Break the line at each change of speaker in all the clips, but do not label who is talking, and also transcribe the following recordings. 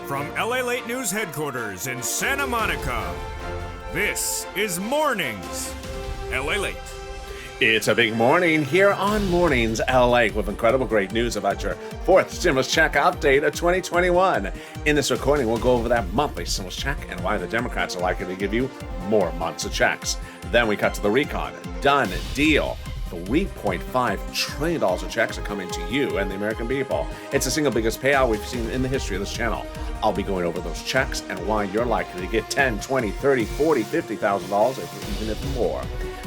From LALATE News Headquarters in Santa Monica, this is Mornings LALATE.
It's a big morning here on Mornings LA with incredible great news about your fourth stimulus check update of 2021. In this recording, we'll go over that monthly stimulus check and why the Democrats are likely to give you more months of checks. Then we cut to the recon. Done deal. $3.5 trillion of checks are coming to you and the American people. It's the single biggest payout we've seen in the history of this channel. I'll be going over those checks and why you're likely to get $10, $20, $30, $40, $50,000, even if more.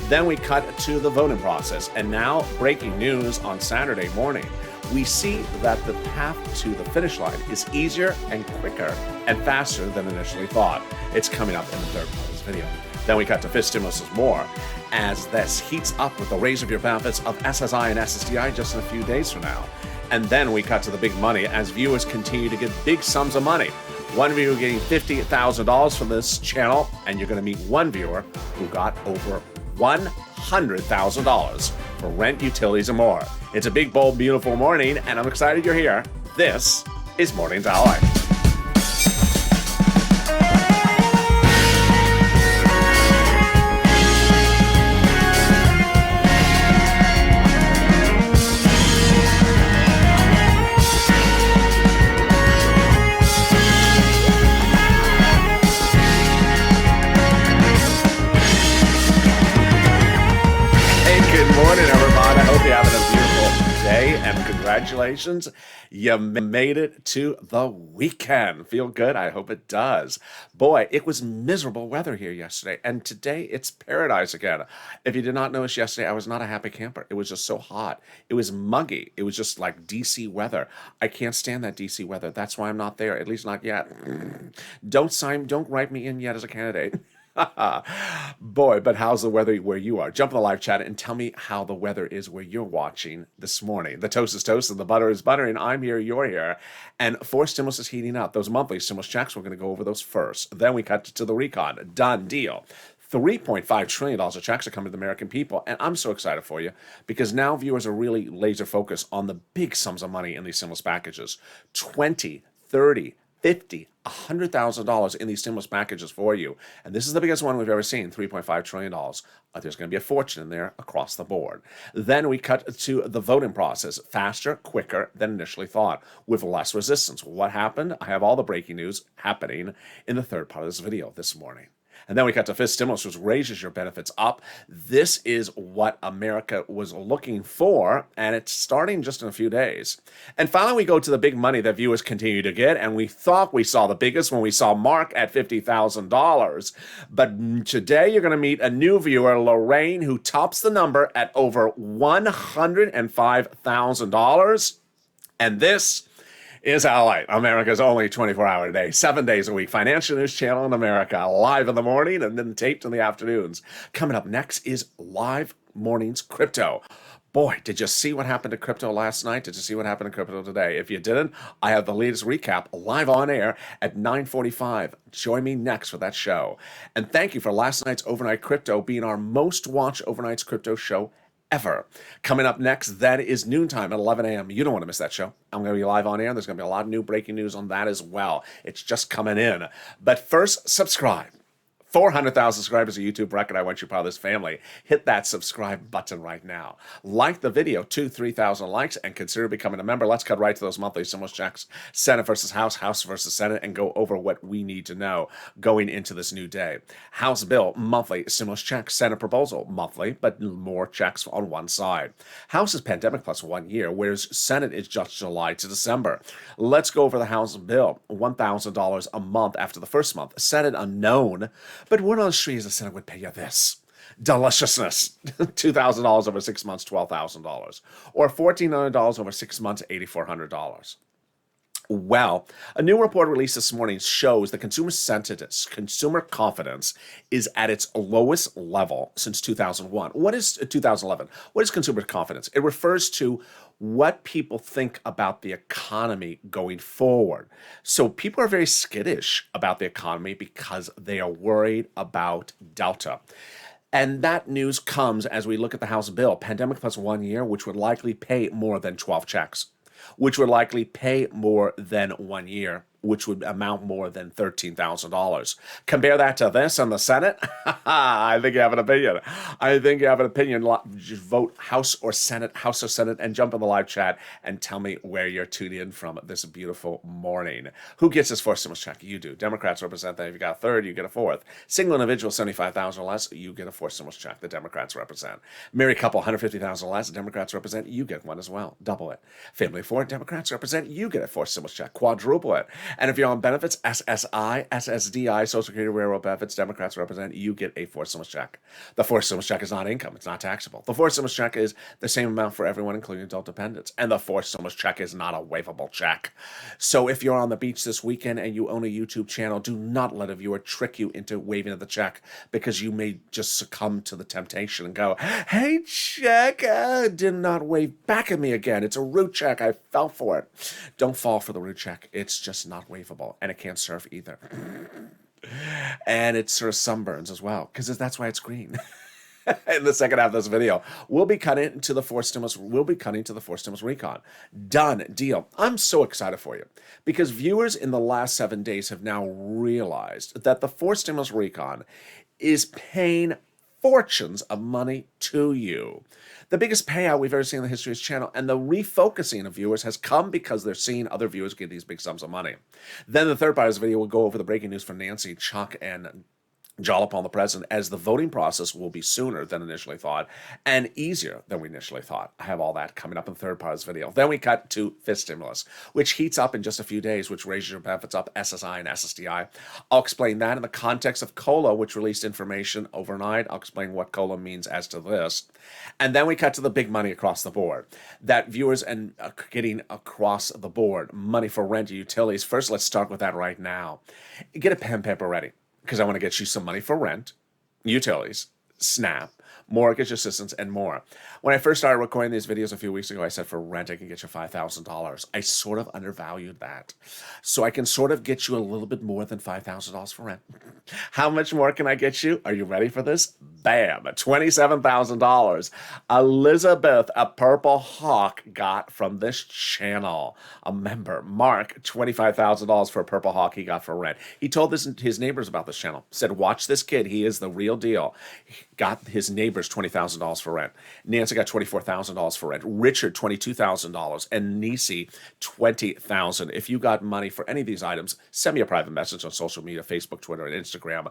Then we cut to the voting process. And now, breaking news on Saturday morning. We see that the path to the finish line is easier and quicker and faster than initially thought. It's coming up in the third part of this video. Then we cut to fifth stimulus more as this heats up with the raise of your benefits of SSI and SSDI just in a few days from now. And then we cut to the big money as viewers continue to get big sums of money. One viewer getting $50,000 from this channel, and you're going to meet one viewer who got over $100,000 for rent, utilities, and more. It's a big, bold, beautiful morning, and I'm excited you're here. This is Mornings LA. And congratulations, you made it to the weekend. Feel good? I hope it does. Boy, it was miserable weather here yesterday, and today it's paradise again. If you did not notice yesterday, I was not a happy camper. It was just so hot. It was muggy. It was just like DC weather. I can't stand that DC weather. That's why I'm not there, at least not yet. Don't write me in yet as a candidate. Boy, but how's the weather where you are? Jump in the live chat and tell me how the weather is where you're watching this morning. The toast is toast and the butter is buttering. I'm here, you're here. And four stimulus is heating up. Those monthly stimulus checks, we're going to go over those first. Then we cut to the recon. Done deal. $3.5 trillion of checks are coming to the American people, and I'm so excited for you because now viewers are really laser focused on the big sums of money in these stimulus packages. 20, 30, 50, $100,000 in these stimulus packages for you. And this is the biggest one we've ever seen, $3.5 trillion. There's going to be a fortune in there across the board. Then we cut to the voting process, faster, quicker than initially thought, with less resistance. What happened? I have all the breaking news happening in the third part of this video this morning. And then we got to fifth stimulus, which raises your benefits up. This is what America was looking for, and it's starting just in a few days. And finally, we go to the big money that viewers continue to get, and we thought we saw the biggest when we saw Mark at $50,000. But today, you're going to meet a new viewer, Lorraine, who tops the number at over $105,000. And this is LA, America's only 24-hour a day, 7 days a week, financial news channel in America, live in the morning and then taped in the afternoons. Coming up next is Live Mornings Crypto. Boy, did you see what happened to crypto last night? Did you see what happened to crypto today? If you didn't, I have the latest recap live on air at 9:45. Join me next for that show. And thank you for last night's Overnight Crypto being our most watched Overnight Crypto show ever. Coming up next, that is noontime at 11 a.m. You don't want to miss that show. I'm going to be live on air. There's going to be a lot of new breaking news on that as well. It's just coming in. But first, subscribe. 400,000 subscribers, a YouTube record. I want you part of this family. Hit that subscribe button right now. Like the video, 3,000 likes, and consider becoming a member. Let's cut right to those monthly stimulus checks. Senate versus House, House versus Senate, and go over what we need to know going into this new day. House bill, monthly stimulus check. Senate proposal, monthly, but more checks on one side. House is pandemic plus 1 year, whereas Senate is just July to December. Let's go over the House bill. $1,000 a month after the first month. Senate unknown. But what on the street is the Senate would pay you this? Deliciousness. $2,000 over 6 months, $12,000. Or $1,400 over 6 months, $8,400. Well, a new report released this morning shows that consumer sentiment, consumer confidence is at its lowest level since 2001. What is 2011? What is consumer confidence? It refers to what people think about the economy going forward. So people are very skittish about the economy because they are worried about Delta. And that news comes as we look at the House bill, pandemic plus 1 year, which would likely pay more than 12 checks, which would likely pay more than 1 year. which would amount more than $13,000. Compare that to this in the Senate. I think you have an opinion. I think you have an opinion. Just vote House or Senate, and jump in the live chat and tell me where you're tuned in from this beautiful morning. Who gets this fourth stimulus check? You do. Democrats represent that. If you got a third, you get a fourth. Single individual, 75,000 or less, you get a fourth stimulus check. The Democrats represent. Married couple, 150,000 or less, the Democrats represent. You get one as well. Double it. Family of four, Democrats represent. You get a fourth stimulus check. Quadruple it. And if you're on benefits, SSI, SSDI, Social Security, Railroad benefits, Democrats represent. You get a fourth stimulus check. The fourth stimulus check is not income. It's not taxable. The fourth stimulus check is the same amount for everyone, including adult dependents. And the fourth stimulus check is not a waivable check. So if you're on the beach this weekend and you own a YouTube channel, do not let a viewer trick you into waving of the check, because you may just succumb to the temptation and go, hey, check, did not wave back at me again. It's a root check. I fell for it. Don't fall for the root check. It's just not waivable, and it can't surf either. And it sort of sunburns as well, because that's why it's green. In the second half of this video, we'll be cutting to the fourth stimulus. We'll be cutting to the fourth stimulus recon. Done deal. I'm so excited for you, because viewers in the last 7 days have now realized that the fourth stimulus recon is paying fortunes of money to you. The biggest payout we've ever seen in the history of this channel, and the refocusing of viewers has come because they're seeing other viewers get these big sums of money. Then the third part of this video will go over the breaking news from Nancy, Chuck, and Jollop on the president, as the voting process will be sooner than initially thought and easier than we initially thought. I have all that coming up in the third part of this video. Then we cut to fifth stimulus, which heats up in just a few days, which raises your benefits up, SSI and SSDI. I'll explain that in the context of COLA, which released information overnight. I'll explain what COLA means as to this. And then we cut to the big money across the board that viewers are getting across the board. Money for rent, utilities. First, let's start with that right now. Get a pen and paper ready, because I want to get you some money for rent, utilities, SNAP, mortgage assistance, and more. When I first started recording these videos a few weeks ago, I said for rent, I can get you $5,000. I sort of undervalued that. So I can sort of get you a little bit more than $5,000 for rent. How much more can I get you? Are you ready for this? Bam, $27,000. Elizabeth, a purple hawk, got from this channel. A member, Mark, $25,000 for a purple hawk he got for rent. He told his neighbors about this channel. Said, watch this kid. He is the real deal. He got his neighbors $20,000 for rent. Nancy got $24,000 for rent. Richard, $22,000. And Nisi, $20,000. If you got money for any of these items, send me a private message on social media, Facebook, Twitter, and Instagram.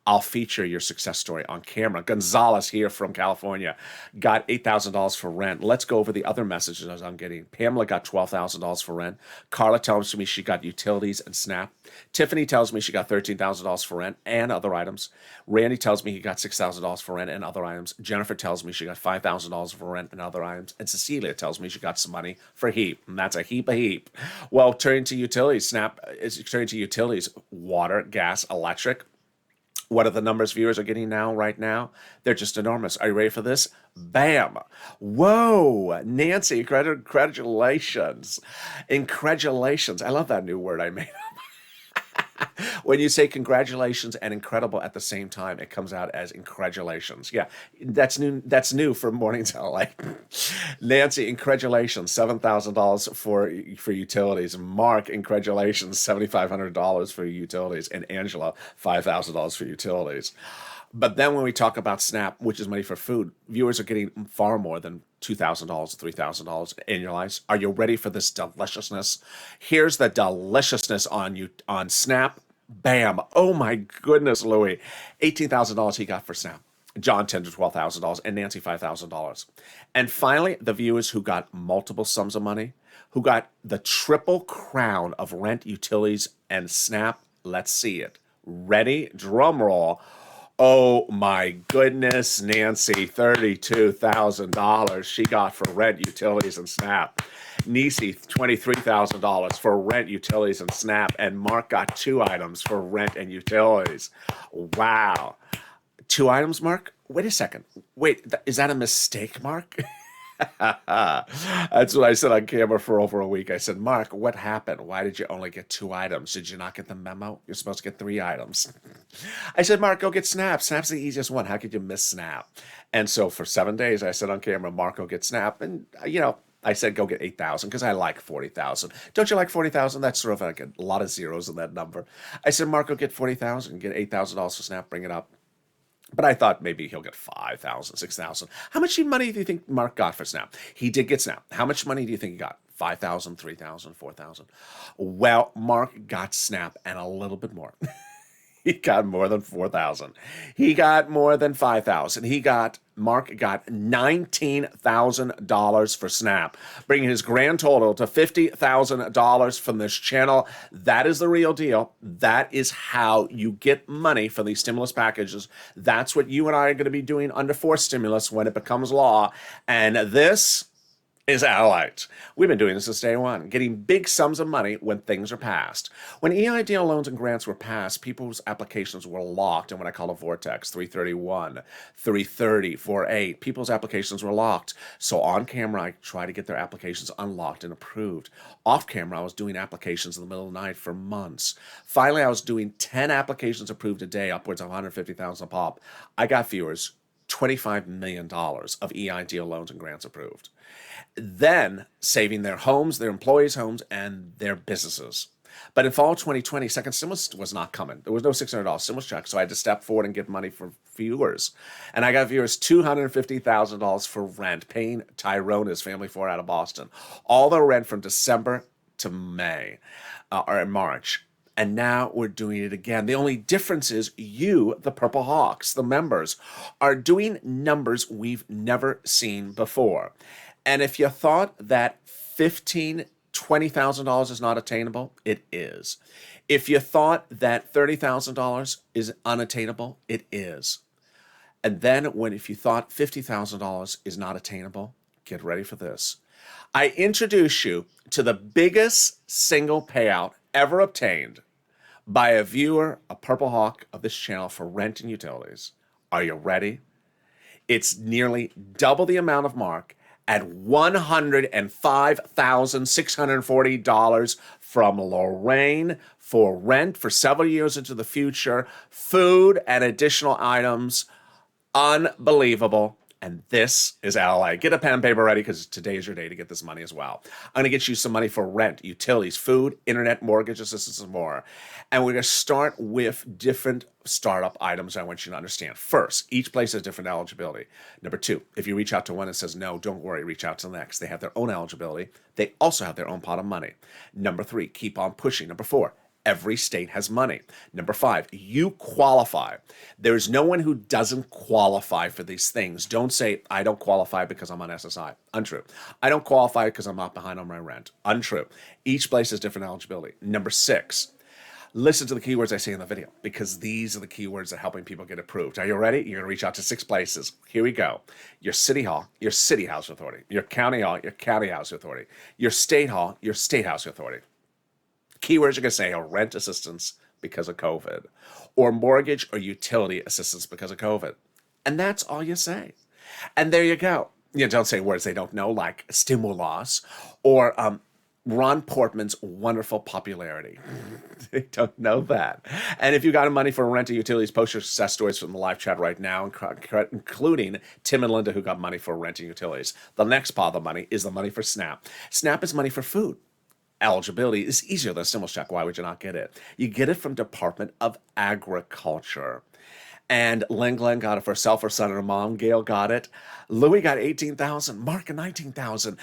I'll feature your success story on camera. Gonzalez here from California got $8,000 for rent. Let's go over the other messages I'm getting. Pamela got $12,000 for rent. Carla tells me she got utilities and SNAP. Tiffany tells me she got $13,000 for rent and other items. Randy tells me he got $6,000 for rent and other items. Jennifer tells me she got $5,000 for rent and other items. And Cecilia tells me she got some money for heap. And that's a heap. Well, turning to utilities, SNAP is turning to utilities, water, gas, electric. What are the numbers viewers are getting right now? They're just enormous. Are you ready for this? Bam. Whoa. Nancy, congratulations. Incredulations. I love that new word I made up. When you say congratulations and incredible at the same time, it comes out as incredulations. Yeah, that's new. That's new for Mornings LA. Nancy, incredulations, $7,000 for utilities. Mark, incredulations, $7,500 for utilities. And Angela, $5,000 for utilities. But then when we talk about SNAP, which is money for food, viewers are getting far more than $2,000, $3,000 annualized. Are you ready for this deliciousness? Here's the deliciousness on SNAP. Bam. Oh my goodness, Louie. $18,000 he got for SNAP. John, $10,000 to $12,000, and Nancy, $5,000. And finally, the viewers who got multiple sums of money, who got the triple crown of rent, utilities, and SNAP. Let's see it. Ready? Drum roll. Oh my goodness, Nancy, $32,000 she got for rent, utilities, and SNAP. Nisi, $23,000 for rent, utilities, and SNAP. And Mark got 2 items for rent and utilities. Wow. 2 items, Mark? Wait a second. Wait, is that a mistake, Mark? That's what I said on camera for over a week. I said, Mark, what happened? Why did you only get 2 items? Did you not get the memo? You're supposed to get 3 items. I said, Mark, go get SNAP. SNAP's the easiest one. How could you miss SNAP? And so for 7 days, I said on camera, Mark, go get SNAP. And, I said go get 8,000 because I like 40,000. Don't you like 40,000? That's sort of like a lot of zeros in that number. I said, Mark, go get 40,000, get $8,000 for Snap, bring it up. But I thought maybe he'll get 5,000, 6,000. How much money do you think Mark got for Snap? He did get Snap. How much money do you think he got? 5,000, 3,000, 4,000. Well, Mark got Snap and a little bit more. He got more than 4,000. He got more than 5,000. Mark got $19,000 for Snap, bringing his grand total to $50,000 from this channel. That is the real deal. That is how you get money for these stimulus packages. That's what you and I are going to be doing under forced stimulus when it becomes law. And this is LALATE. We've been doing this since day one, getting big sums of money when things are passed. When EIDL loans and grants were passed, people's applications were locked in what I call a vortex, 331, 330, 48. People's applications were locked. So on camera, I tried to get their applications unlocked and approved. Off camera, I was doing applications in the middle of the night for months. Finally, I was doing 10 applications approved a day, upwards of 150,000 a pop. I got viewers, $25 million of EIDL loans and grants approved. Then saving their homes, their employees' homes, and their businesses. But in fall 2020, second stimulus was not coming. There was no $600 stimulus check, so I had to step forward and get money for viewers. And I got viewers $250,000 for rent, paying Tyrone, his family, for out of Boston. All the rent from December to May, or March. And now we're doing it again. The only difference is you, the Purple Hawks, the members, are doing numbers we've never seen before. And if you thought that $15,000, $20,000 is not attainable, it is. If you thought that $30,000 is unattainable, it is. And then if you thought $50,000 is not attainable, get ready for this. I introduce you to the biggest single payout ever obtained by a viewer, a Purple Hawk of this channel for rent and utilities. Are you ready? It's nearly double the amount of Mark at $105,640 from Lorraine for rent for several years into the future, food and additional items. Unbelievable. And this is LA. Get a pen and paper ready because today is your day to get this money as well. I'm going to get you some money for rent, utilities, food, internet, mortgage assistance, and more. And we're going to start with different startup items I want you to understand. First, each place has different eligibility. Number two, if you reach out to one and says no, don't worry, reach out to the next. They have their own eligibility. They also have their own pot of money. Number three, keep on pushing. Number four, every state has money. Number five, you qualify. There's no one who doesn't qualify for these things. Don't say, I don't qualify because I'm on SSI. Untrue. I don't qualify because I'm not behind on my rent. Untrue. Each place has different eligibility. Number six, listen to the keywords I say in the video because these are the keywords that are helping people get approved. Are you ready? You're going to reach out to 6 places. Here we go. Your city hall, your city house authority. Your county hall, your county house authority. Your state hall, your state house authority. Keywords you're going to say are rent assistance because of COVID, or mortgage or utility assistance because of COVID. And that's all you say. And there you go. You don't say words they don't know, like stimulus or Ron Portman's wonderful popularity. They don't know that. And if you got money for rent or utilities, post your success stories from the live chat right now, including Tim and Linda who got money for rent and utilities. The next pile of money is the money for Snap. Snap is money for food. Eligibility is easier than a stimulus check. Why would you not get it? You get it from Department of Agriculture. And Len Glenn got it for herself, her son, and her mom. Gail got it. Louis got $18,000. Mark $19,000.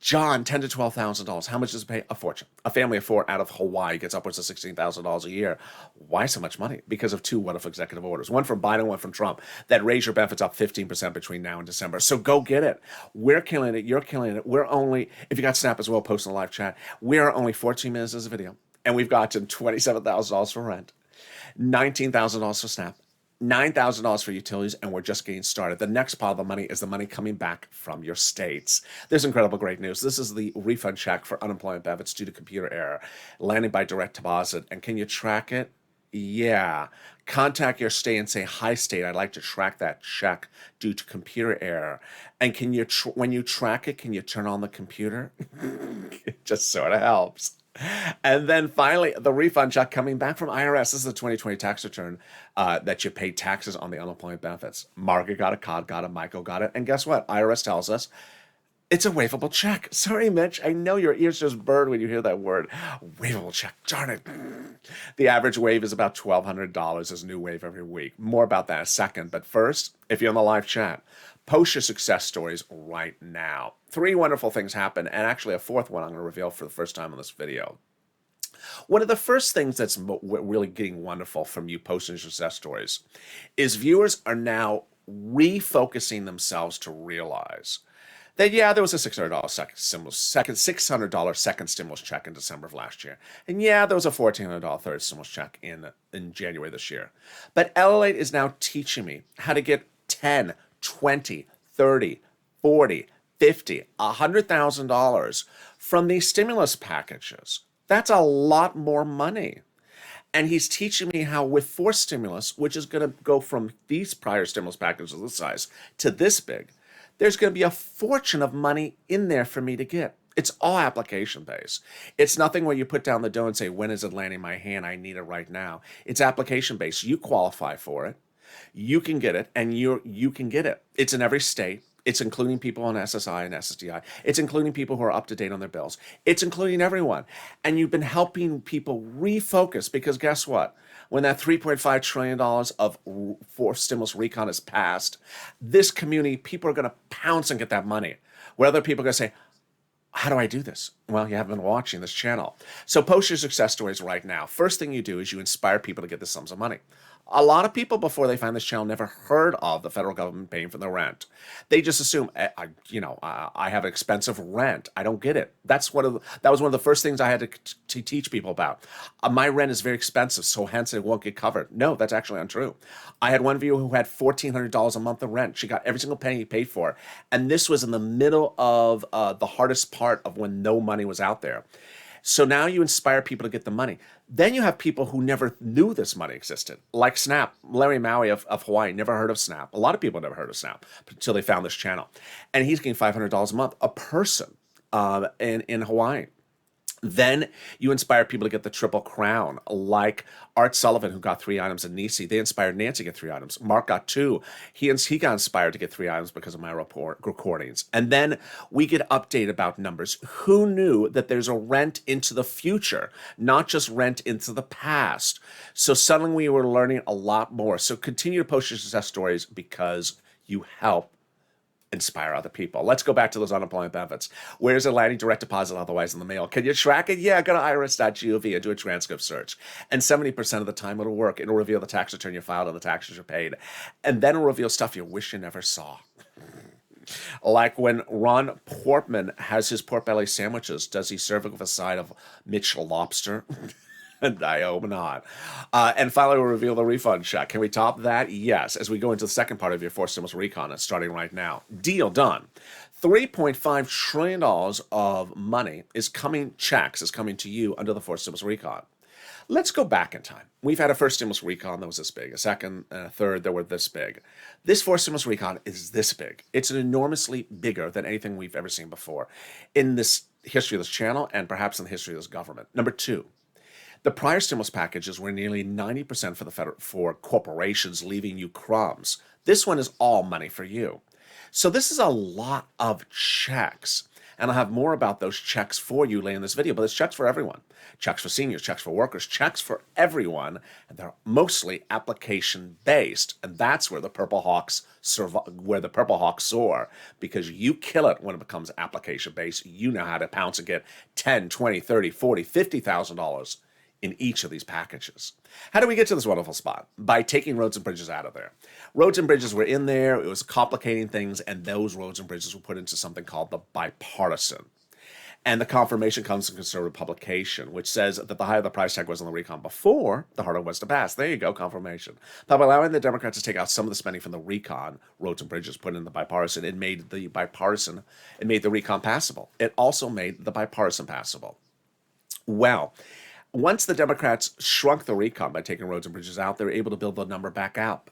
John $10,000 to $12,000. How much does it pay? A fortune. A family of 4 out of Hawaii gets upwards of $16,000 a year. Why so much money? Because of 2 what-if executive orders. One from Biden, one from Trump, that raise your benefits up 15% between now and December. So go get it. We're killing it. You're killing it. We're only, if you got Snap as well, post in the live chat. We're only 14 minutes as a video. And we've gotten $27,000 for rent, $19,000 for Snap, $9,000 for utilities, and we're just getting started. The next pile of the money is the money coming back from your states. There's incredible great news. This is the refund check for unemployment benefits due to computer error, landing by direct deposit. And can you track it? Yeah. Contact your state and say, hi, state, I'd like to track that check due to computer error. And can you, when you track it, can you turn on the computer? It just sort of helps. And then finally, the refund check coming back from IRS. This is the 2020 tax return that you paid taxes on the unemployment benefits. Margaret got it, Cod got it, Michael got it. And guess what? IRS tells us It's a waivable check. Sorry, Mitch. I know your ears just burn when you hear that word. Waivable check. Darn it. The average wave is about $1,200. There's a new wave every week. More about that in a second. But first, if you're on the live chat, post your success stories right now. 3 wonderful things happen, and actually a 4th one I'm going to reveal for the first time in this video. One of the first things that's really getting wonderful from you posting success stories is viewers are now refocusing themselves to realize that, yeah, there was a $600 $600 second stimulus check in December of last year. And yeah, there was a $1,400 third stimulus check in January this year. But LALATE is now teaching me how to get 10, 20, 30, 40, 50, $100,000 from these stimulus packages. That's a lot more money. And he's teaching me how with forced stimulus, which is going to go from these prior stimulus packages of this size to this big, there's going to be a fortune of money in there for me to get. It's all application based. It's nothing where you put down the dough and say, when is it landing in my hand? I need it right now. It's application based. You qualify for it. You can get it, and you can get it. It's in every state. It's including people on SSI and SSDI. It's including people who are up to date on their bills. It's including everyone. And you've been helping people refocus, because guess what? When that $3.5 trillion of forced stimulus recon is passed, this community, people are going to pounce and get that money. Where other people are going to say, how do I do this? Well, you haven't been watching this channel. So post your success stories right now. First thing you do is you inspire people to get the sums of money. A lot of people, before they find this channel, never heard of the federal government paying for the rent. They just assume, I have expensive rent. I don't get it. That was one of the first things I had to teach people about. My rent is very expensive, so hence it won't get covered. No, that's actually untrue. I had one viewer who had $1,400 a month of rent. She got every single penny paid for. And this was in the middle of the hardest part of when no money was out there. So now you inspire people to get the money. Then you have people who never knew this money existed, like Snap. Larry Maui of Hawaii never heard of Snap. A lot of people never heard of Snap until they found this channel. And he's getting $500 a month, a person in Hawaii. Then you inspire people to get the Triple Crown, like Art Sullivan, who got 3 items, and Nisi. They inspired Nancy to get 3 items. Mark got 2. He got inspired to get 3 items because of my recordings. And then we get updated about numbers. Who knew that there's a rent into the future, not just rent into the past? So suddenly we were learning a lot more. So continue to post your success stories, because you help inspire other people. Let's go back to those unemployment benefits. Where's it landing? Direct deposit, otherwise in the mail. Can you track it? Yeah, go to irs.gov and do a transcript search. And 70% of the time it'll work. It'll reveal the tax return you filed and the taxes you paid. And then it'll reveal stuff you wish you never saw. Like when Ron Portman has his pork belly sandwiches, does he serve it with a side of Mitchell lobster? And I hope not. And finally, we'll reveal the refund check. Can we top that? Yes. As we go into the second part of your forced stimulus recon, it's starting right now. Deal done. $3.5 trillion of money is coming to you under the forced stimulus recon. Let's go back in time. We've had a first stimulus recon that was this big, a second and a third that were this big. This forced stimulus recon is this big. It's enormously bigger than anything we've ever seen before in this history of this channel, and perhaps in the history of this government. Number 2. The prior stimulus packages were nearly 90% for corporations, leaving you crumbs. This one is all money for you. So this is a lot of checks. And I'll have more about those checks for you later in this video, but it's checks for everyone. Checks for seniors, checks for workers, checks for everyone. And they're mostly application-based. And that's where the Purple Hawks soar, because you kill it when it becomes application-based. You know how to pounce and get $10, $20, $30, $40, $50,000 in each of these packages. How do we get to this wonderful spot? By taking roads and bridges out of there. Roads and bridges were in there, it was complicating things, and those roads and bridges were put into something called the bipartisan. And the confirmation comes from conservative publication, which says that the higher the price tag was on the recon before, the harder it was to pass. There you go, confirmation. But by allowing the Democrats to take out some of the spending from the recon, roads and bridges, put in the bipartisan, it made the recon passable. It also made the bipartisan passable. Well, once the Democrats shrunk the recon by taking roads and bridges out, they were able to build the number back up.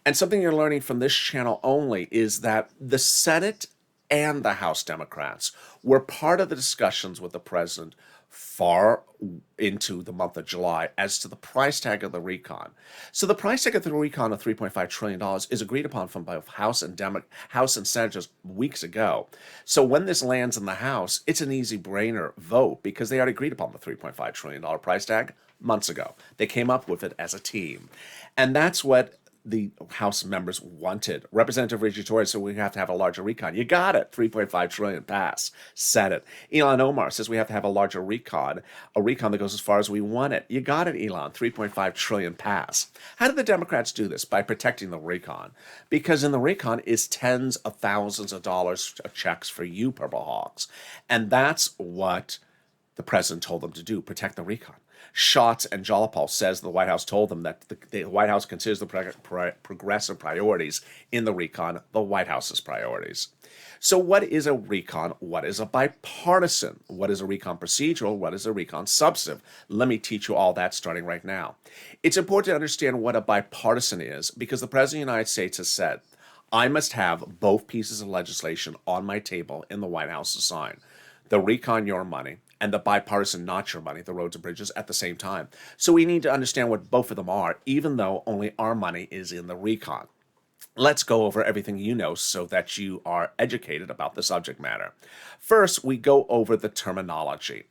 And something you're learning from this channel only is that the Senate and the House Democrats were part of the discussions with the president far into the month of July as to the price tag of the recon. So the price tag of the recon of $3.5 trillion is agreed upon from both House and Senators weeks ago. So when this lands in the House, it's an easy brainer vote because they already agreed upon the $3.5 trillion price tag months ago. They came up with it as a team. And that's what the House members wanted. Representative Reggie Torres said we have to have a larger recon. You got it. 3.5 trillion pass. Said it. Elon Omar says we have to have a larger recon, a recon that goes as far as we want it. You got it, Elon. 3.5 trillion pass. How did the Democrats do this? By protecting the recon. Because in the recon is tens of thousands of dollars of checks for you, Purple Hawks. And that's what the president told them to do, protect the recon. Schatz and Jalopal says the White House told them that the White House considers the progressive priorities in the recon the White House's priorities. So what is a recon? What is a bipartisan? What is a recon procedural? What is a recon substantive? Let me teach you all that starting right now. It's important to understand what a bipartisan is because the President of the United States has said, I must have both pieces of legislation on my table in the White House to sign. The recon, your money, and the bipartisan, not your money, the roads and bridges, at the same time. So we need to understand what both of them are, even though only our money is in the recon. Let's go over everything you know so that you are educated about the subject matter. First, we go over the terminology.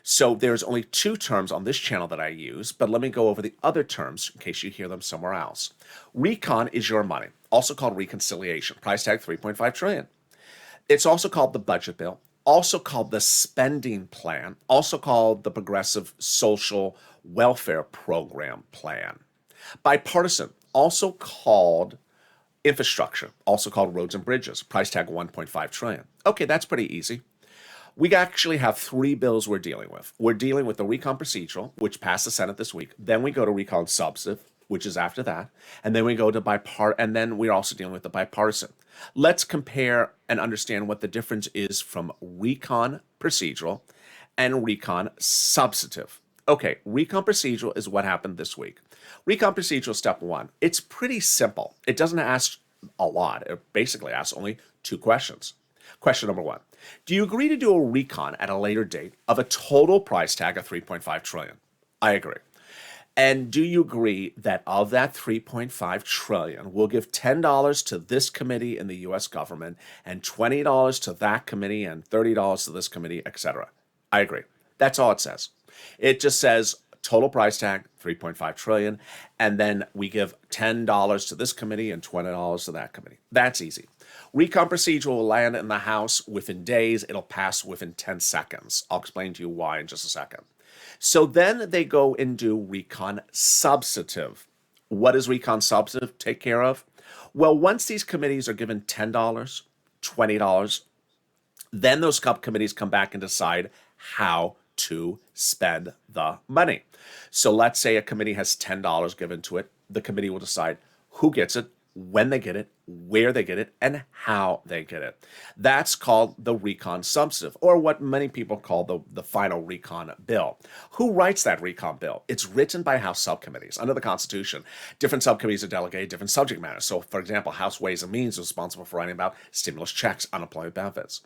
So there's only two terms on this channel that I use, but let me go over the other terms in case you hear them somewhere else. Recon is your money, also called reconciliation, price tag 3.5 trillion. It's also called the budget bill, also called the spending plan, also called the Progressive Social Welfare Program plan. Bipartisan, also called infrastructure, also called roads and bridges, price tag 1.5 trillion. Okay, that's pretty easy. We actually have three bills we're dealing with. We're dealing with the recon procedural, which passed the Senate this week. Then we go to recon substantive, which is after that. And then we go to and then we're also dealing with the bipartisan. Let's compare and understand what the difference is from recon procedural and recon substantive. Okay, recon procedural is what happened this week. Recon procedural step one. It's pretty simple. It doesn't ask a lot. It basically asks only two questions. Question number one. Do you agree to do a recon at a later date of a total price tag of 3.5 trillion? I agree. And do you agree that of that 3.5 trillion, we'll give $10 to this committee in the U.S. government and $20 to that committee and $30 to this committee, etc.? I agree. That's all it says. It just says total price tag, 3.5 trillion, and then we give $10 to this committee and $20 to that committee. That's easy. Recon procedural will land in the House within days. It'll pass within 10 seconds. I'll explain to you why in just a second. So then they go and do recon substantive. What does recon substantive take care of? Well, once these committees are given $10, $20, then those committees come back and decide how to spend the money. So let's say a committee has $10 given to it. The committee will decide who gets it, when they get it, where they get it, and how they get it. That's called the recon substantive, or what many people call the final recon bill. Who writes that recon bill? It's written by House subcommittees. Under the Constitution, different subcommittees are delegated different subject matters. So, for example, House Ways and Means is responsible for writing about stimulus checks, unemployment benefits.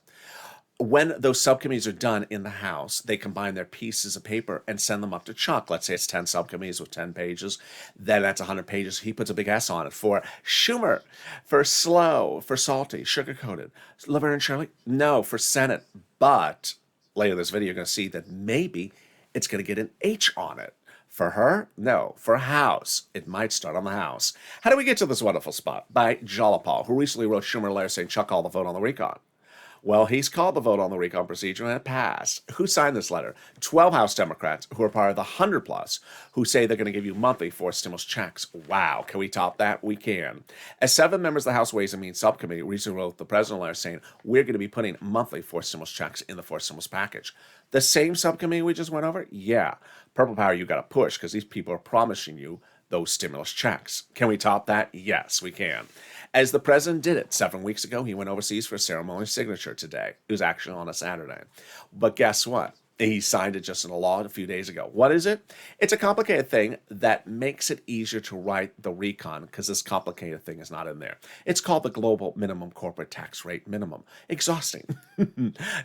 When those subcommittees are done in the House, they combine their pieces of paper and send them up to Chuck. Let's say it's 10 subcommittees with 10 pages. Then that's 100 pages. He puts a big S on it for Schumer, for slow, for salty, sugar-coated. Laverne and Shirley? No, for Senate. But later in this video, you're going to see that maybe it's going to get an H on it. For her? No. For House. It might start on the House. How do we get to this wonderful spot? By Jalopal, who recently wrote Schumer a letter saying Chuck called the vote on the recon. Well, he's called the vote on the recon procedure and it passed. Who signed this letter? 12 House Democrats who are part of the 100+ who say they're going to give you monthly forced stimulus checks. Wow, can we top that? We can. As 7 members of the House Ways and Means Subcommittee recently wrote the president a letter saying we're going to be putting monthly forced stimulus checks in the forced stimulus package. The same subcommittee we just went over? Yeah. Purple Power, you got to push because these people are promising you those stimulus checks. Can we top that? Yes, we can. As the president did it 7 weeks ago, he went overseas for a ceremonial signature today. It was actually on a Saturday. But guess what? He signed it just into law a few days ago. What is it? It's a complicated thing that makes it easier to write the recon because this complicated thing is not in there. It's called the Global Minimum Corporate Tax Rate Minimum. Exhausting.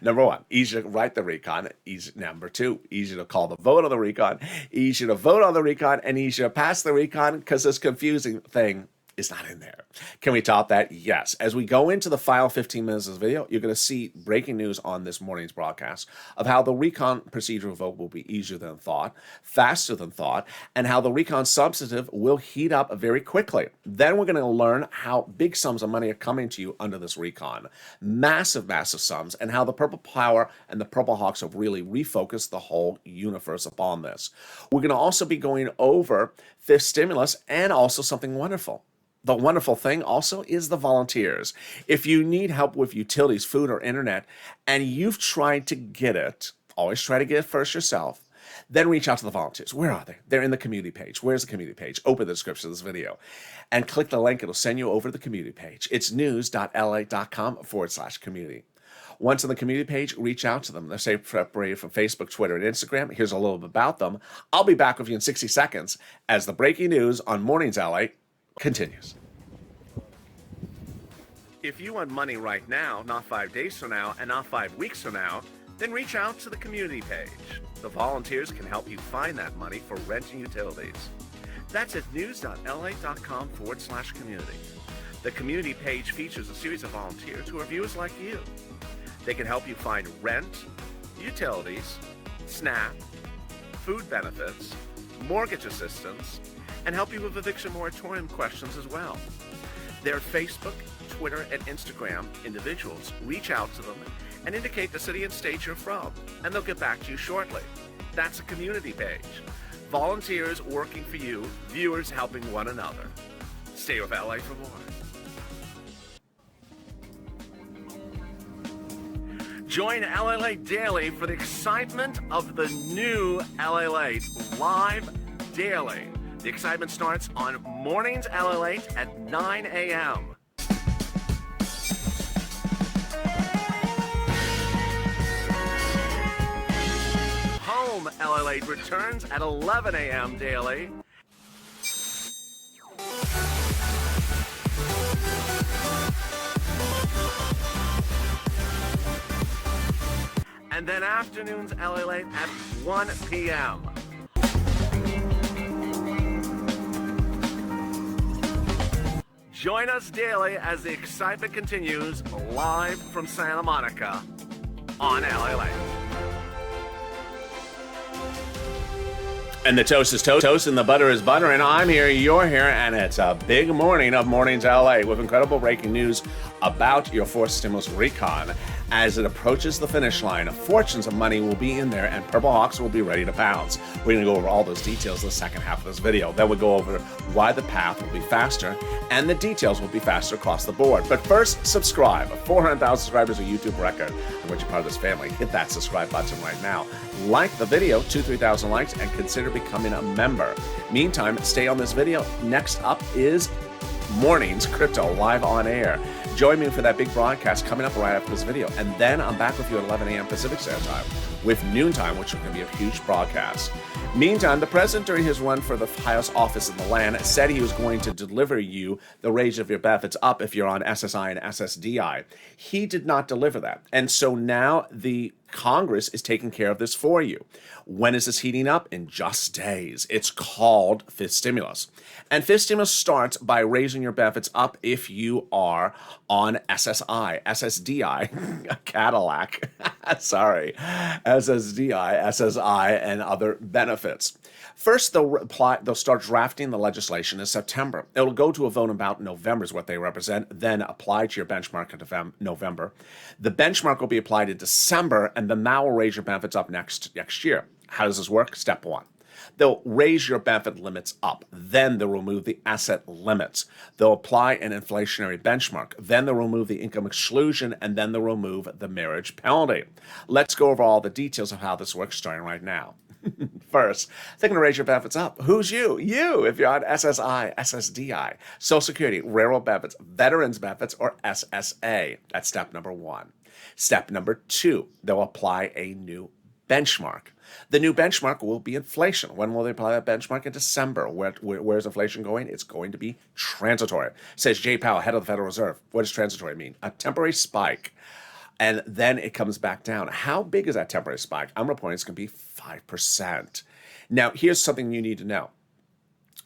Number one, easier to write the recon. Easy. Number two, easier to call the vote on the recon. Easier to vote on the recon and easier to pass the recon because this confusing thing is not in there. Can we top that? Yes. As we go into the final 15 minutes of this video, you're going to see breaking news on this morning's broadcast of how the recon procedural vote will be easier than thought, faster than thought, and how the recon substantive will heat up very quickly. Then we're going to learn how big sums of money are coming to you under this recon. Massive, massive sums, and how the Purple Power and the Purple Hawks have really refocused the whole universe upon this. We're going to also be going over fifth stimulus and also something wonderful. The wonderful thing also is the volunteers. If you need help with utilities, food, or internet, and you've tried to get it, always try to get it first yourself, then reach out to the volunteers. Where are they? They're in the community page. Where's the community page? Open the description of this video and click the link. It'll send you over to the community page. It's news.lalate.com/community. Once on the community page, reach out to them. They're separated from Facebook, Twitter, and Instagram. Here's a little bit about them. I'll be back with you in 60 seconds as the breaking news on Mornings LA continues. If you want money right now, not 5 days from now, and not 5 weeks from now, then reach out to the community page. The volunteers can help you find that money for rent and utilities. That's at news.lalate.com/community. The community page features a series of volunteers who are viewers like you. They can help you find rent, utilities, SNAP, food benefits, mortgage assistance, and help you with eviction moratorium questions as well. Their Facebook, Twitter, and Instagram individuals. Reach out to them and indicate the city and state you're from, and they'll get back to you shortly. That's a community page. Volunteers working for you, viewers helping one another. Stay with LA for more. Join LALATE Daily for the excitement of the new LALATE live daily. The excitement starts on Mornings LALATE at 9 a.m. Home LALATE returns at 11 a.m. daily. And then afternoons LALATE at 1 p.m. Join us daily as the excitement continues live from Santa Monica on LALATE. And the toast is toast and the butter is butter, and I'm here, you're here, and it's a big morning of Mornings LA with incredible breaking news about your fourth stimulus recon. As it approaches the finish line, fortunes of money will be in there and Purple Hawks will be ready to pounce. We're going to go over all those details in the second half of this video. Then we'll go over why the path will be faster and the details will be faster across the board. But first, subscribe. 400,000 subscribers, a YouTube record. And once you're part of this family, hit that subscribe button right now. Like the video, 2,000-3,000 likes, and consider becoming a member. Meantime, stay on this video. Next up is Mornings Crypto live on air. Join me for that big broadcast coming up right after this video. And then I'm back with you at 11 a.m. Pacific Standard Time with Noontime, which is going to be a huge broadcast. Meantime, the president, during his run for the highest office in the land, said he was going to deliver you the raise of your benefits up if you're on SSI and SSDI. He did not deliver that. And so now the Congress is taking care of this for you. When is this heating up? In just days. It's called fifth stimulus. And fifth stimulus starts by raising your benefits up if you are on SSI, SSDI, Cadillac, sorry, SSDI, SSI, and other benefits. First, they'll start drafting the legislation in September. It'll go to a vote about November is what they represent, then apply to your benchmark in November. The benchmark will be applied in December, and then that will raise your benefits up next year. How does this work? Step one. They'll raise your benefit limits up. Then they'll remove the asset limits. They'll apply an inflationary benchmark. Then they'll remove the income exclusion, and then they'll remove the marriage penalty. Let's go over all the details of how this works starting right now. First, they're going to raise your benefits up. Who's you? You, if you're on SSI, SSDI, Social Security, Railroad Benefits, Veterans Benefits, or SSA. That's step number one. Step number two, they'll apply a new benchmark. The new benchmark will be inflation. When will they apply that benchmark? In December. Where's inflation going? It's going to be transitory. Says Jay Powell, head of the Federal Reserve. What does transitory mean? A temporary spike. And then it comes back down. How big is that temporary spike? I'm reporting it's going to be 5%. Now, here's something you need to know.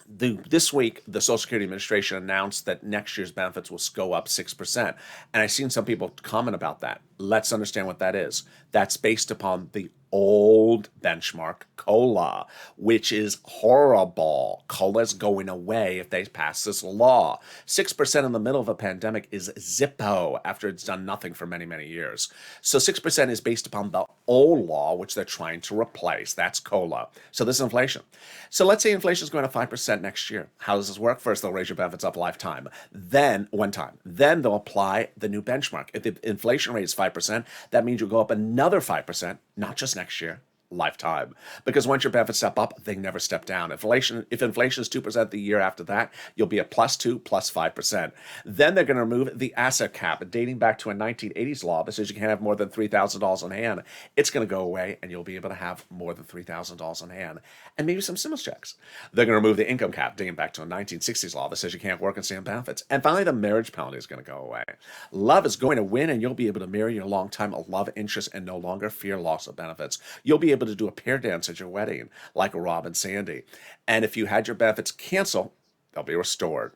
This week, the Social Security Administration announced that next year's benefits will go up 6%. And I've seen some people comment about that. Let's understand what that is. That's based upon the old benchmark, COLA, which is horrible. COLA's going away if they pass this law. 6% in the middle of a pandemic is Zippo after it's done nothing for many, many years. So 6% is based upon the old law, which they're trying to replace. That's COLA. So this is inflation. So let's say inflation is going to 5% next year. How does this work? First, they'll raise your benefits up lifetime. Then, one time. Then they'll apply the new benchmark. If the inflation rate is 5%, that means you'll go up another 5%, not just next year, lifetime. Because once your benefits step up, they never step down. If inflation is 2% the year after that, you'll be at +2, +5%. Then they're going to remove the asset cap, dating back to a 1980s law that says you can't have more than $3,000 on hand. It's going to go away, and you'll be able to have more than $3,000 on hand, and maybe some stimulus checks. They're going to remove the income cap, dating back to a 1960s law that says you can't work and stay on benefits. And finally, the marriage penalty is going to go away. Love is going to win, and you'll be able to marry your longtime love interest and no longer fear loss of benefits. You'll be able to do a pair dance at your wedding, like Rob and Sandy. And if you had your benefits cancel, they'll be restored.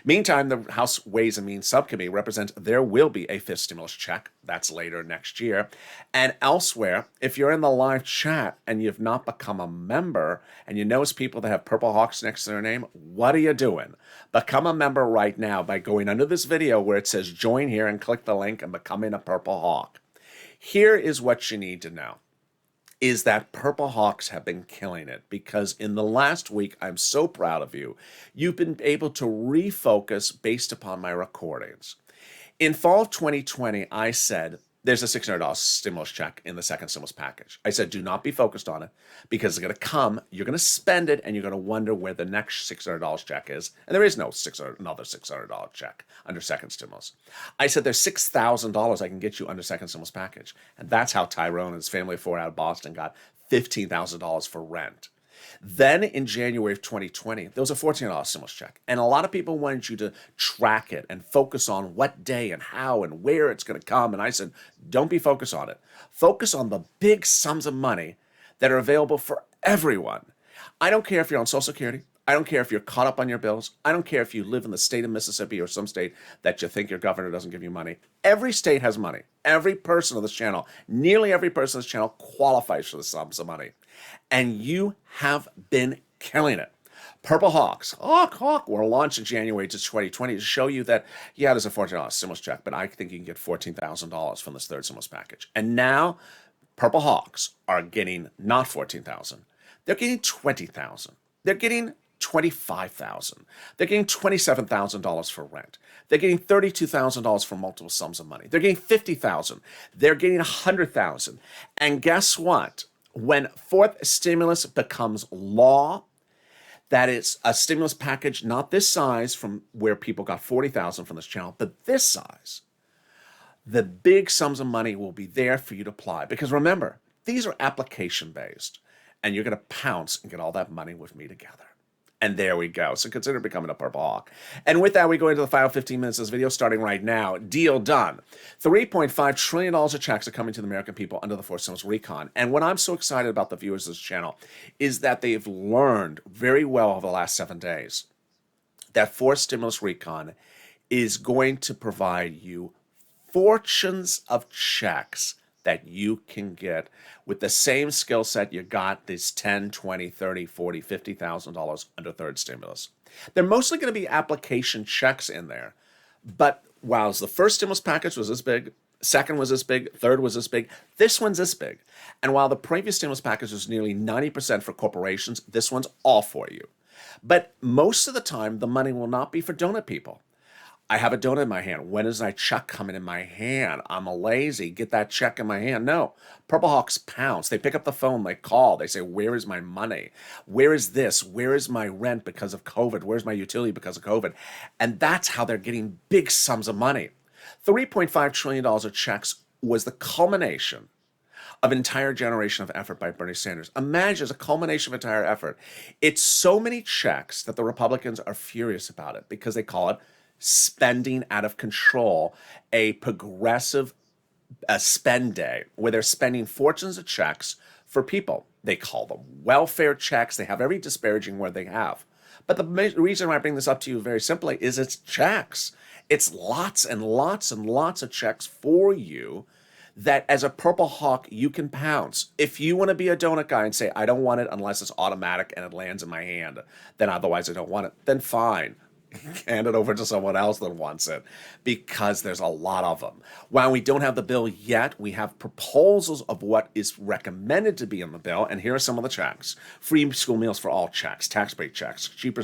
Meantime, the House Ways and Means Subcommittee represents there will be a fifth stimulus check. That's later next year. And elsewhere, if you're in the live chat and you've not become a member and you notice people that have Purple Hawks next to their name, what are you doing? Become a member right now by going under this video where it says join here and click the link and becoming a Purple Hawk. Here is what you need to know. Is that Purple Hawks have been killing it, because in the last week, I'm so proud of you. You've been able to refocus based upon my recordings. In fall of 2020, I said, there's a $600 stimulus check in the second stimulus package. I said, do not be focused on it, because it's going to come, you're going to spend it, and you're going to wonder where the next $600 check is. And there is no another $600 check under second stimulus. I said, there's $6,000 I can get you under second stimulus package. And that's how Tyrone and his family of four out of Boston got $15,000 for rent. Then in January of 2020, there was a $14 stimulus check. And a lot of people wanted you to track it and focus on what day and how and where it's going to come. And I said, don't be focused on it. Focus on the big sums of money that are available for everyone. I don't care if you're on Social Security. I don't care if you're caught up on your bills. I don't care if you live in the state of Mississippi or some state that you think your governor doesn't give you money. Every state has money. Every person on this channel, nearly every person on this channel qualifies for the sums of money. And you have been killing it. Purple Hawks, were launched in January to 2020 to show you that, yeah, there's a $14 stimulus check, but I think you can get $14,000 from this third stimulus package. And now Purple Hawks are getting not $14,000. They're getting $20,000. They're getting $25,000. They're getting $27,000 for rent. They're getting $32,000 for multiple sums of money. They're getting $50,000. They're getting $100,000. And guess what? When fourth stimulus becomes law, that is a stimulus package, not this size from where people got $40,000 from this channel, but this size, the big sums of money will be there for you to apply. Because remember, these are application-based, and you're going to pounce and get all that money with me together. And there we go. So consider becoming a Purple Hawk. And with that, we go into the final 15 minutes of this video, starting right now. Deal done. $3.5 trillion of checks are coming to the American people under the fourth stimulus recon. And what I'm so excited about the viewers of this channel is that they've learned very well over the last 7 days that fourth stimulus recon is going to provide you fortunes of checks that you can get with the same skill set you got this $10, $20, $30, $40, $50,000 under third stimulus. They're mostly going to be application checks in there. But while the first stimulus package was this big, second was this big, third was this big, this one's this big. And while the previous stimulus package was nearly 90% for corporations, this one's all for you. But most of the time, the money will not be for donut people. I have a donut in my hand. When is my check coming in my hand? I'm a lazy. Get that check in my hand. No. Purple Hawks pounce. They pick up the phone. They call. They say, where is my money? Where is this? Where is my rent because of COVID? Where's my utility because of COVID? And that's how they're getting big sums of money. $3.5 trillion of checks was the culmination of entire generation of effort by Bernie Sanders. Imagine as a culmination of entire effort. It's so many checks that the Republicans are furious about it because they call it spending out of control, a progressive spend day where they're spending fortunes of checks for people. They call them welfare checks. They have every disparaging word they have. But the reason why I bring this up to you very simply is it's checks. It's lots and lots and lots of checks for you that as a purple hawk, you can pounce. If you want to be a donut guy and say, I don't want it unless it's automatic and it lands in my hand, then otherwise I don't want it, then fine. Hand it over to someone else that wants it, because there's a lot of them. While we don't have the bill yet, we have proposals of what is recommended to be in the bill, and here are some of the checks. Free school meals for all checks, tax break checks, cheaper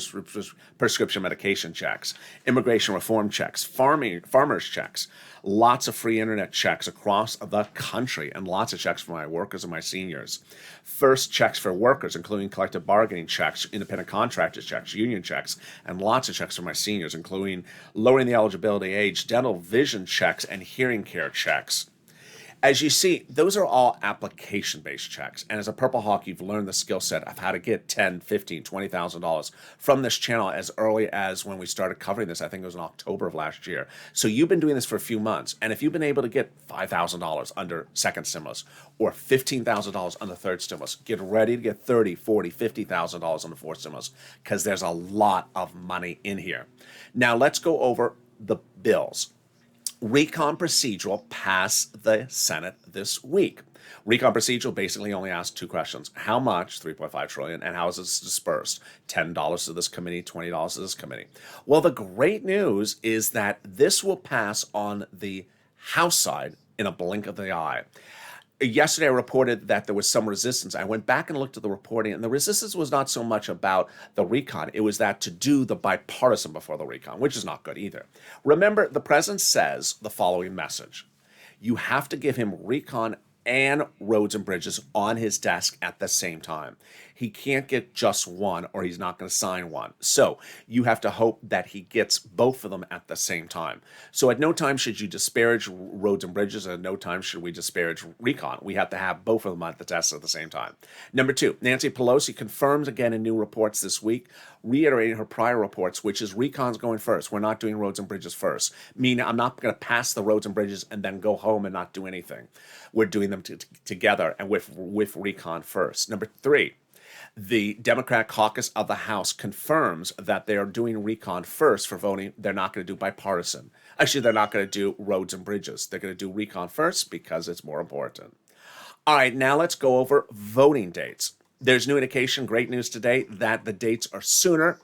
prescription medication checks, immigration reform checks, farmers checks, lots of free internet checks across the country, and lots of checks for my workers and my seniors. First checks for workers, including collective bargaining checks, independent contractors checks, union checks, and lots of checks for my seniors, including lowering the eligibility age, dental vision checks, and hearing care checks. As you see, those are all application-based checks. And as a Purple Hawk, you've learned the skill set of how to get $10,000, $15,000, $20,000 from this channel as early as when we started covering this. I think it was in October of last year. So you've been doing this for a few months. And if you've been able to get $5,000 under second stimulus or $15,000 on the third stimulus, get ready to get $30,000, $40,000, $50,000 on the fourth stimulus, because there's a lot of money in here. Now let's go over the bills. Recon procedural passed the Senate this week. Recon procedural basically only asked two questions. How much, $3.5 trillion, and how is this dispersed? $10 to this committee, $20 to this committee. Well, the great news is that this will pass on the House side in a blink of the eye. Yesterday, I reported that there was some resistance. I went back and looked at the reporting, and the resistance was not so much about the recon. It was that to do the bipartisan before the recon, which is not good either. Remember, the president says the following message. You have to give him recon and roads and bridges on his desk at the same time. He can't get just one, or he's not going to sign one. So you have to hope that he gets both of them at the same time. So at no time should you disparage roads and bridges, and at no time should we disparage recon. We have to have both of them at the desk at the same time. Number two, Nancy Pelosi confirms again in new reports this week, reiterating her prior reports, which is recon's going first. We're not doing roads and bridges first. Meaning I'm not going to pass the roads and bridges and then go home and not do anything. We're doing them together and with recon first. Number three, the Democratic caucus of the House confirms that they are doing recon first for voting. They're not going to do bipartisan. Actually, they're not going to do roads and bridges. They're going to do recon first because it's more important. All right, now let's go over voting dates. There's new indication, great news today, that the dates are sooner.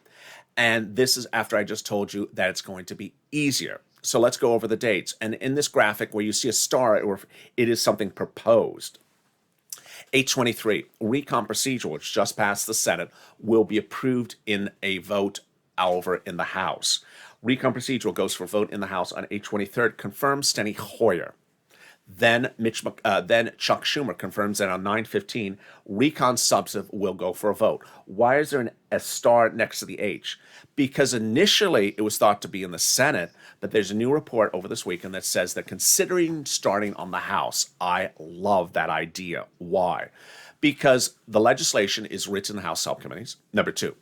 And this is after I just told you that it's going to be easier. So let's go over the dates. And in this graphic where you see a star, it is something proposed. 823, recon procedural, which just passed the Senate, will be approved in a vote over in the House. Recon procedural goes for vote in the House on 823rd, confirms Steny Hoyer. Then Chuck Schumer confirms that on 9/15, recon substantive will go for a vote. Why is there a star next to the H? Because initially it was thought to be in the Senate, but there's a new report over this weekend that says they're considering starting on the House. I love that idea. Why? Because the legislation is rich in the House subcommittees. Number two,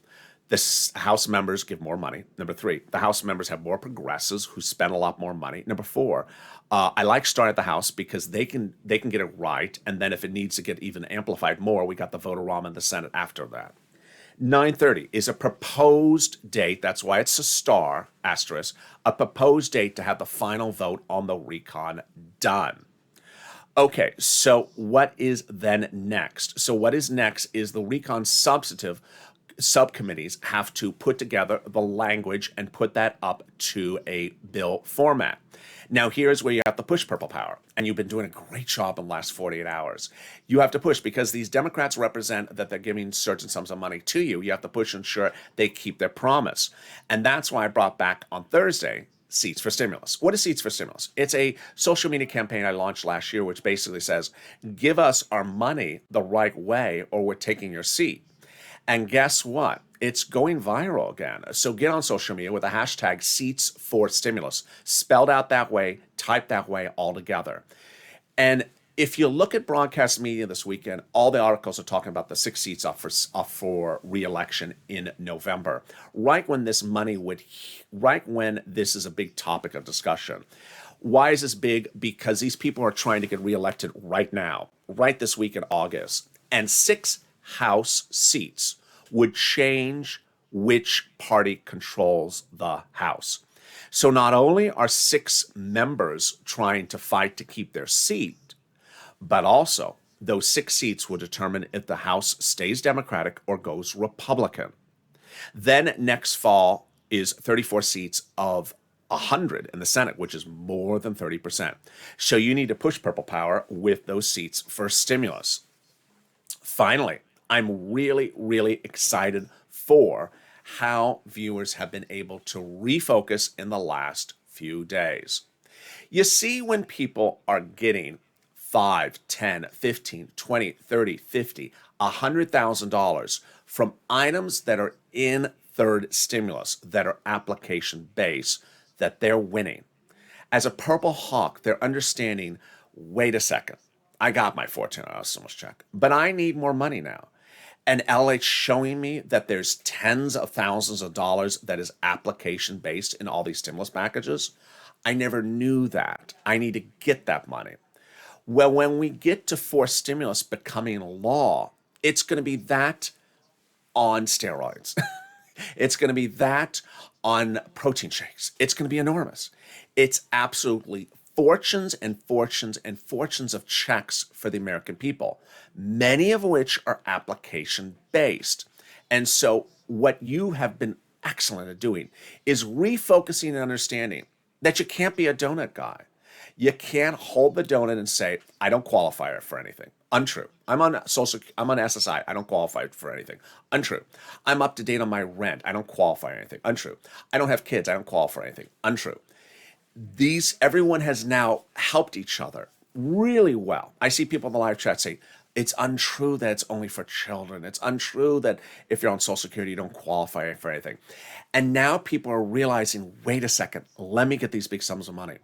the House members give more money. Number three, the House members have more progressives who spend a lot more money. Number four, I like starting at the House because they can get it right, and then if it needs to get even amplified more, we got the vote-a-rama in the Senate after that. 9:30 is a proposed date. That's why it's a star, asterisk, a proposed date to have the final vote on the recon done. Okay, so what is then next? So what is next is the recon substantive subcommittees have to put together the language and put that up to a bill format. Now, here's where you have to push Purple Power, and you've been doing a great job in the last 48 hours. You have to push because these Democrats represent that they're giving certain sums of money to you. You have to push and ensure they keep their promise. And that's why I brought back on Thursday Seats for Stimulus. What is Seats for Stimulus? It's a social media campaign I launched last year, which basically says, give us our money the right way or we're taking your seat. And guess what? It's going viral again. So get on social media with the hashtag Seats for Stimulus, spelled out that way, typed that way all together. And If you look at broadcast media this weekend, all the articles are talking about the 6 seats up for re-election in November, right when this is a big topic of discussion. Why is this big? Because these people are trying to get reelected right now, right this week in August. And 6 House seats would change which party controls the House. So not only are 6 members trying to fight to keep their seat, but also those 6 seats will determine if the House stays Democratic or goes Republican. Then next fall is 34 seats of 100 in the Senate, which is more than 30%. So you need to push purple power with those seats for stimulus. Finally, I'm really, really excited for how viewers have been able to refocus in the last few days. You see, when people are getting $5, $10, $15, $20, $30, $50, $100,000 from items that are in third stimulus, that are application-based, that they're winning. As a purple hawk, they're understanding, wait a second, I got my $14 stimulus check, but I need more money now. And LA's showing me that there's tens of thousands of dollars that is application-based in all these stimulus packages. I never knew that. I need to get that money. Well, when we get to forced stimulus becoming law, it's going to be that on steroids. It's going to be that on protein shakes. It's going to be enormous. It's absolutely fortunes and fortunes and fortunes of checks for the American people, many of which are application-based. And so what you have been excellent at doing is refocusing and understanding that you can't be a donut guy. You can't hold the donut and say, I don't qualify for anything. Untrue. I'm on SSI. I don't qualify for anything. Untrue. I'm up to date on my rent. I don't qualify for anything. Untrue. I don't have kids. I don't qualify for anything. Untrue. Everyone has now helped each other really well. I see people in the live chat say, it's untrue that it's only for children. It's untrue that if you're on Social Security, you don't qualify for anything. And now people are realizing, wait a second, let me get these big sums of money.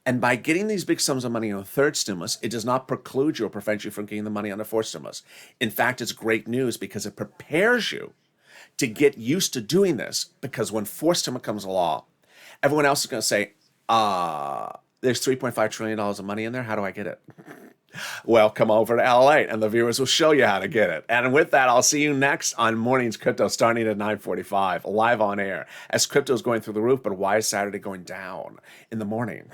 And by getting these big sums of money on the third stimulus, it does not preclude you or prevent you from getting the money on the fourth stimulus. In fact, it's great news because it prepares you to get used to doing this, because when fourth stimulus comes along, everyone else is going to say, there's $3.5 trillion of money in there. How do I get it? Well, come over to LALATE and the viewers will show you how to get it. And with that, I'll see you next on Mornings Crypto starting at 9:45, live on air, as crypto is going through the roof. But why is Saturday going down in the morning?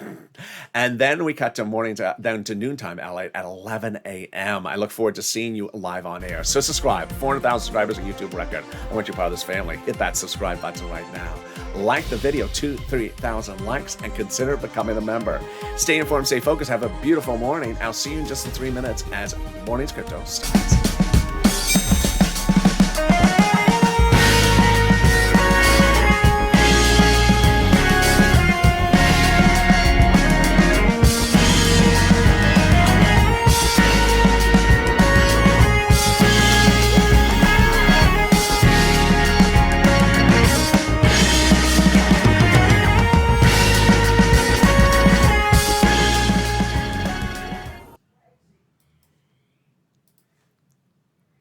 And then we cut to mornings down to noontime LA at 11 a.m. I look forward to seeing you live on air. So subscribe. 400,000 subscribers on YouTube record. I want you part of this family. Hit that subscribe button right now. Like the video, 3,000 likes, and consider becoming a member. Stay informed, stay focused. Have a beautiful morning. I'll see you in just 3 minutes as Mornings Crypto starts.